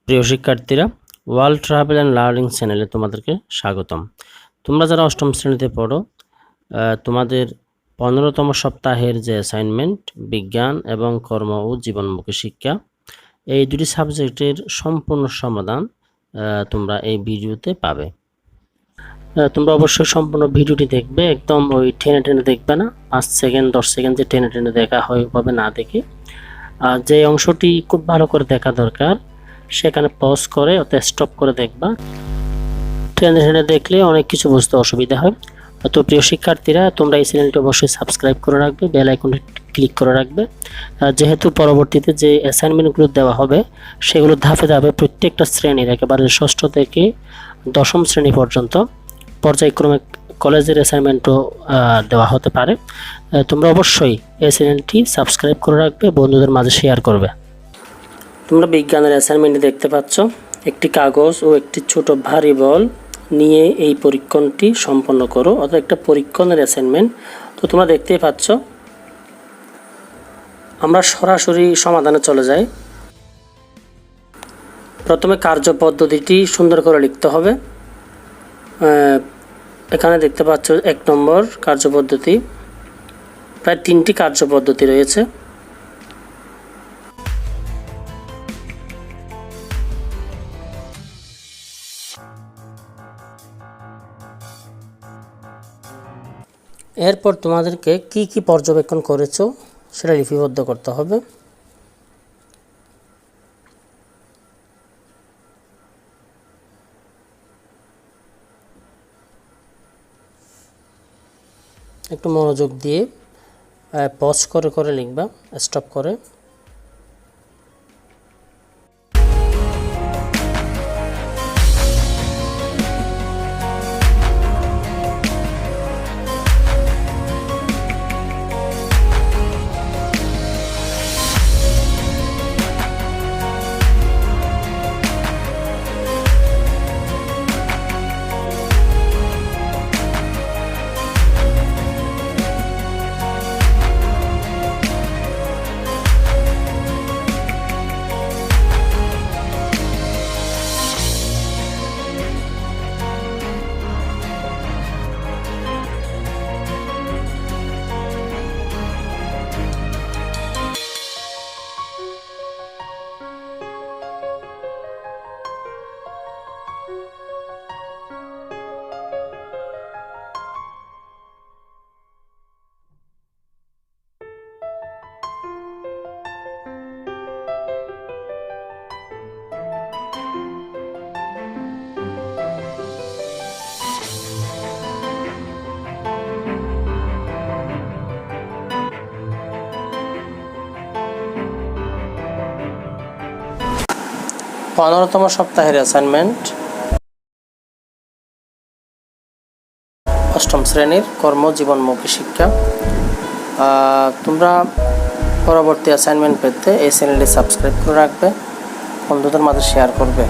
প্রিয় শিক্ষার্থীরা, world travel and learning চ্যানেলে তোমাদেরকে স্বাগতম। তোমরা যারা অষ্টম শ্রেণীতে পড়ো, তোমাদের 15তম সপ্তাহের যে অ্যাসাইনমেন্ট বিজ্ঞান এবং কর্ম ও জীবনমুখী শিক্ষা, এই দুটি সাবজেক্টের সম্পূর্ণ সমাধান তোমরা এই ভিডিওতে পাবে। তোমরা অবশ্যই সম্পূর্ণ ভিডিওটি দেখবে, একদম ওই টেনে টেনে দেখবে না, 5 সেকেন্ড 10 সেকেন্ড যে টেনে টেনে দেখা হবে না দেখে, যে অংশটি খুব ভালো করে দেখা দরকার সেখানে পজ করে অর্থাৎ স্টপ করে দেখবা। টেনে টেনে দেখলে অনেক কিছু বুঝতে অসুবিধা হয়। তো প্রিয় শিক্ষার্থীরা, তোমরা এই চ্যানেলটি অবশ্যই সাবস্ক্রাইব করে রাখবে, বেল আইকনটি ক্লিক করে রাখবে, যেহেতু পরবর্তীতে যে অ্যাসাইনমেন্টগুলো দেওয়া হবে সেগুলো ধাপে ধাপে প্রত্যেকটা শ্রেণীর একেবারে 6ষ্ঠ থেকে 10ম শ্রেণী পর্যন্ত পর্যায়ক্রমে কলেজের অ্যাসাইনমেন্টও দেওয়া হতে পারে। তোমরা অবশ্যই এই চ্যানেলটি সাবস্ক্রাইব করে রাখবে, বন্ধুদের মাঝে শেয়ার করবে। তোমরা বিজ্ঞানের অ্যাসাইনমেন্টে দেখতে পাচ্ছ একটি কাগজ ও একটি ছোট ভারী বল নিয়ে এই পরীক্ষণটি সম্পন্ন করো, অর্থাৎ একটা পরীক্ষণের অ্যাসাইনমেন্ট। তো তোমরা দেখতেই পাচ্ছ, আমরা সরাসরি সমাধানে চলে যাই। প্রথমে কার্যপদ্ধতিটি সুন্দর করে লিখতে হবে। এখানে দেখতে পাচ্ছ 1 নম্বর কার্যপদ্ধতি, প্রায় 3টি কার্যপদ্ধতি রয়েছে। এরপর তোমাদেরকে কি কি পর্যবেক্ষণ করেছো সেটা লিপিবদ্ধ করতে হবে। একটু মনোযোগ দিয়ে পজ করে করে লিখবা, স্টপ করে। পনেরোতম সপ্তাহের অ্যাসাইনমেন্ট, অষ্টম শ্রেণীর কর্ম জীবনমুখী শিক্ষা। তোমরা পরবর্তী অ্যাসাইনমেন্ট পেতে এই চ্যানেলটি সাবস্ক্রাইব করে রাখবে, বন্ধুদের মাঝে শেয়ার করবে।